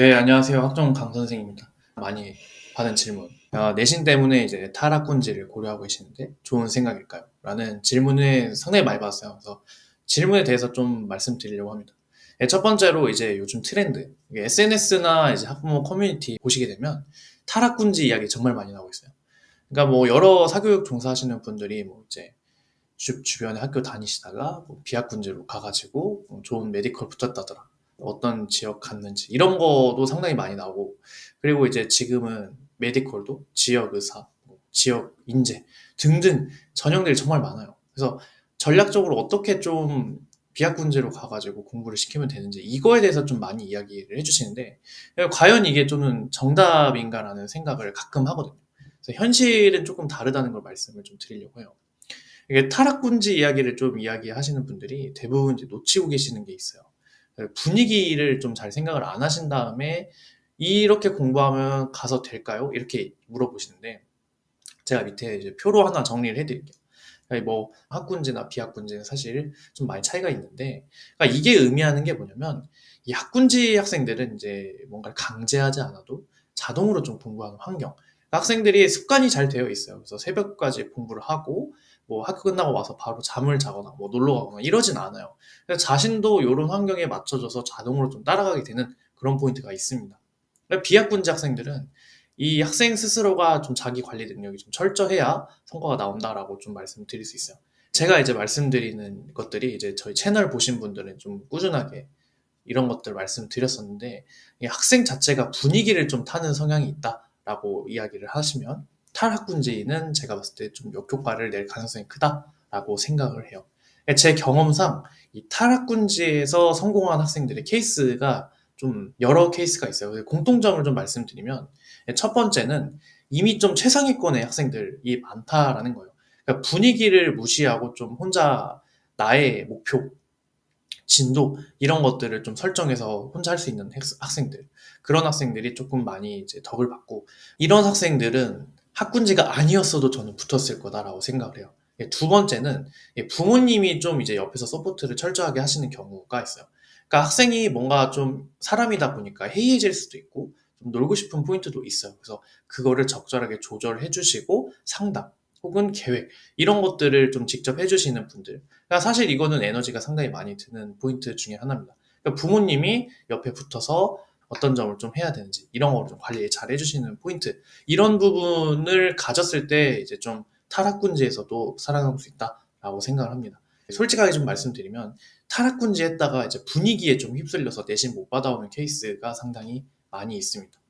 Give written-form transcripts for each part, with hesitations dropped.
네, 안녕하세요. 학종 강 선생입니다. 많이 받은 질문. 내신 때문에 이제 탈학군지를 고려하고 계시는데 좋은 생각일까요? 라는 질문을 상당히 많이 받았어요. 그래서 질문에 대해서 좀 말씀드리려고 합니다. 네, 첫 번째로 이제 요즘 트렌드, SNS나 이제 학부모 커뮤니티 보시게 되면 탈학군지 이야기 정말 많이 나오고 있어요. 그러니까 뭐 여러 사교육 종사하시는 분들이 뭐 이제 주변에 학교 다니시다가 뭐 비학군지로 가가지고 좋은 메디컬 붙었다더라. 어떤 지역 갔는지 이런 거도 상당히 많이 나오고, 그리고 이제 지금은 메디컬도 지역 의사, 뭐 지역 인재 등등 전형들이 정말 많아요. 그래서 전략적으로 어떻게 좀 비학군지로 가가지고 공부를 시키면 되는지 이거에 대해서 좀 많이 이야기를 해주시는데, 과연 이게 좀 정답인가라는 생각을 가끔 하거든요. 그래서 현실은 조금 다르다는 걸 말씀을 좀 드리려고 해요. 이게 타락군지 이야기를 좀 이야기하시는 분들이 대부분 이제 놓치고 계시는 게 있어요. 분위기를 좀 잘 생각을 안 하신 다음에 이렇게 공부하면 가서 될까요? 이렇게 물어보시는데, 제가 밑에 이제 표로 하나 정리를 해드릴게요. 그러니까 뭐 학군지나 비학군지는 사실 좀 많이 차이가 있는데, 그러니까 이게 의미하는 게 뭐냐면, 이 학군지 학생들은 이제 뭔가를 강제하지 않아도 자동으로 좀 공부하는 환경. 그러니까 학생들이 습관이 잘 되어 있어요. 그래서 새벽까지 공부를 하고 뭐 학교 끝나고 와서 바로 잠을 자거나 뭐 놀러 가거나 이러진 않아요. 그래서 자신도 이런 환경에 맞춰져서 자동으로 좀 따라가게 되는 그런 포인트가 있습니다. 그러니까 비학군지 학생들은 이 학생 스스로가 좀 자기 관리 능력이 좀 철저해야 성과가 나온다라고 좀 말씀드릴 수 있어요. 제가 이제 말씀드리는 것들이 이제 저희 채널 보신 분들은 좀 꾸준하게 이런 것들 말씀드렸었는데, 이 학생 자체가 분위기를 좀 타는 성향이 있다라고 이야기를 하시면 탈학군지는 제가 봤을 때 좀 역효과를 낼 가능성이 크다라고 생각을 해요. 제 경험상 이 탈학군지에서 성공한 학생들의 케이스가 좀 여러 케이스가 있어요. 공통점을 좀 말씀드리면, 첫 번째는 이미 좀 최상위권의 학생들이 많다라는 거예요. 그러니까 분위기를 무시하고 좀 혼자 나의 목표, 진도 이런 것들을 좀 설정해서 혼자 할 수 있는 학생들, 그런 학생들이 조금 많이 이제 덕을 받고, 이런 학생들은 학군지가 아니었어도 저는 붙었을 거다라고 생각을 해요. 두 번째는 부모님이 좀 이제 옆에서 서포트를 철저하게 하시는 경우가 있어요. 그러니까 학생이 뭔가 좀 사람이다 보니까 해이해질 수도 있고 좀 놀고 싶은 포인트도 있어요. 그래서 그거를 적절하게 조절해 주시고 상담 혹은 계획 이런 것들을 좀 직접 해주시는 분들, 그러니까 사실 이거는 에너지가 상당히 많이 드는 포인트 중에 하나입니다. 그러니까 부모님이 옆에 붙어서 어떤 점을 좀 해야 되는지 이런 거를 좀 관리 잘 해주시는 포인트, 이런 부분을 가졌을 때 이제 좀 탈학군지에서도 살아남을 수 있다라고 생각을 합니다. 솔직하게 좀 말씀드리면 탈학군지 했다가 이제 분위기에 좀 휩쓸려서 내신 못 받아오는 케이스가 상당히 많이 있습니다.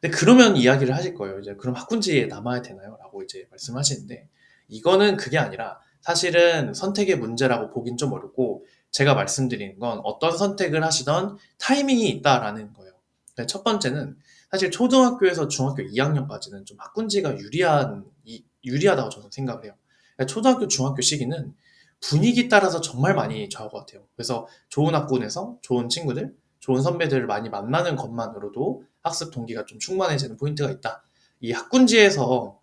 근데 그러면 이야기를 하실 거예요. 이제 그럼 학군지에 남아야 되나요? 라고 이제 말씀하시는데, 이거는 그게 아니라 사실은 선택의 문제라고 보긴 좀 어렵고, 제가 말씀드리는 건 어떤 선택을 하시던 타이밍이 있다라는 거예요. 첫 번째는 사실 초등학교에서 중학교 2학년까지는 좀 학군지가 유리하다고 저는 생각을 해요. 초등학교, 중학교 시기는 분위기 따라서 정말 많이 좌우가 같아요. 그래서 좋은 학군에서 좋은 친구들, 좋은 선배들을 많이 만나는 것만으로도 학습 동기가 좀 충만해지는 포인트가 있다. 이 학군지에서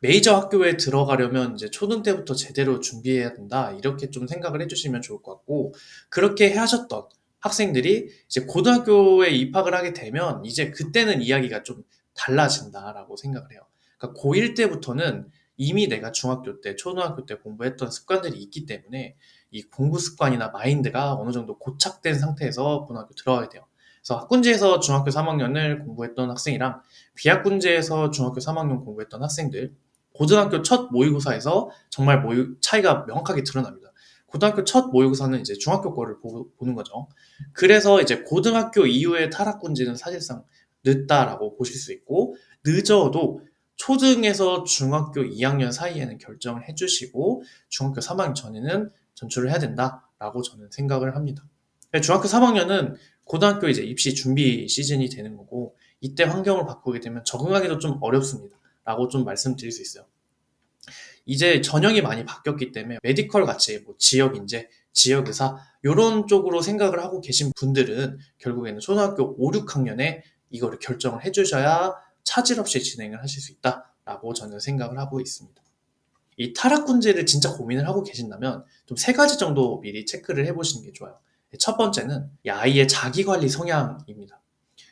메이저 학교에 들어가려면 이제 초등 때부터 제대로 준비해야 된다. 이렇게 좀 생각을 해주시면 좋을 것 같고, 그렇게 하셨던 학생들이 이제 고등학교에 입학을 하게 되면 이제 그때는 이야기가 좀 달라진다라고 생각을 해요. 그러니까 고1 때부터는 이미 내가 중학교 때, 초등학교 때 공부했던 습관들이 있기 때문에 이 공부 습관이나 마인드가 어느 정도 고착된 상태에서 고등학교 들어가게 돼요. 그래서 학군지에서 중학교 3학년을 공부했던 학생이랑 비학군지에서 중학교 3학년 공부했던 학생들, 고등학교 첫 모의고사에서 정말 차이가 명확하게 드러납니다. 고등학교 첫 모의고사는 이제 중학교 거를 보는 거죠. 그래서 이제 고등학교 이후에 탈학군지는 사실상 늦다라고 보실 수 있고, 늦어도 초등에서 중학교 2학년 사이에는 결정을 해주시고 중학교 3학년 전에는 전출을 해야 된다라고 저는 생각을 합니다. 중학교 3학년은 고등학교 이제 입시 준비 시즌이 되는 거고, 이때 환경을 바꾸게 되면 적응하기도 좀 어렵습니다. 라고 좀 말씀드릴 수 있어요. 이제 전형이 많이 바뀌었기 때문에 메디컬 같이 뭐 지역 인재, 지역 의사 이런 쪽으로 생각을 하고 계신 분들은 결국에는 초등학교 5, 6학년에 이거를 결정을 해주셔야 차질 없이 진행을 하실 수 있다라고 저는 생각을 하고 있습니다. 이 탈학군제를 진짜 고민을 하고 계신다면 좀 세 가지 정도 미리 체크를 해보시는 게 좋아요. 첫 번째는 이 아이의 자기관리 성향입니다.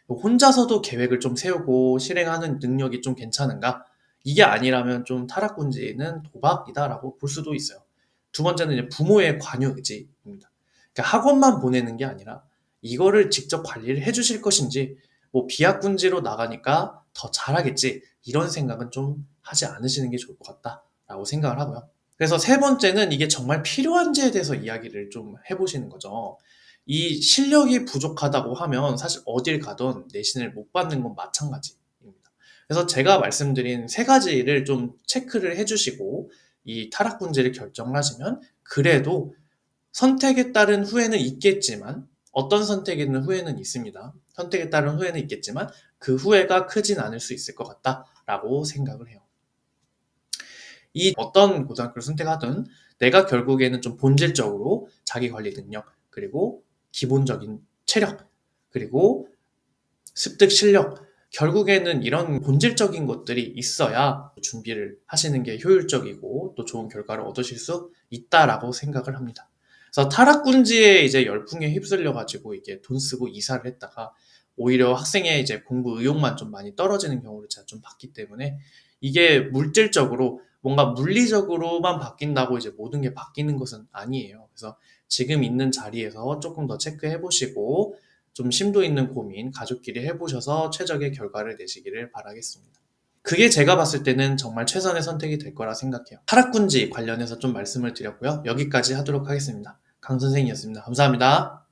혼자서도 계획을 좀 세우고 실행하는 능력이 좀 괜찮은가? 이게 아니라면 좀 타락군지는 도박이다라고 볼 수도 있어요. 두 번째는 이제 부모의 관여 의지입니다. 그러니까 학원만 보내는 게 아니라 이거를 직접 관리를 해주실 것인지, 뭐 비학군지로 나가니까 더 잘하겠지, 이런 생각은 좀 하지 않으시는 게 좋을 것 같다라고 생각을 하고요. 그래서 세 번째는 이게 정말 필요한지에 대해서 이야기를 좀 해보시는 거죠. 이 실력이 부족하다고 하면 사실 어딜 가든 내신을 못 받는 건 마찬가지입니다. 그래서 제가 말씀드린 세 가지를 좀 체크를 해주시고 이 타락군지를 결정을 하시면, 그래도 선택에 따른 후회는 있겠지만, 어떤 선택에는 후회는 있습니다. 선택에 따른 후회는 있겠지만 그 후회가 크진 않을 수 있을 것 같다라고 생각을 해요. 이 어떤 고등학교를 선택하든 내가 결국에는 좀 본질적으로 자기 관리 능력, 그리고 기본적인 체력, 그리고 습득 실력, 결국에는 이런 본질적인 것들이 있어야 준비를 하시는 게 효율적이고 또 좋은 결과를 얻으실 수 있다라고 생각을 합니다. 그래서 타락군지에 이제 열풍에 휩쓸려 가지고 이게 돈 쓰고 이사를 했다가 오히려 학생의 이제 공부 의욕만 좀 많이 떨어지는 경우를 제가 좀 봤기 때문에, 이게 물질적으로 뭔가 물리적으로만 바뀐다고 이제 모든 게 바뀌는 것은 아니에요. 그래서 지금 있는 자리에서 조금 더 체크해 보시고 좀 심도 있는 고민 가족끼리 해보셔서 최적의 결과를 내시기를 바라겠습니다. 그게 제가 봤을 때는 정말 최선의 선택이 될 거라 생각해요. 타락군지 관련해서 좀 말씀을 드렸고요. 여기까지 하도록 하겠습니다. 강 선생이었습니다. 감사합니다.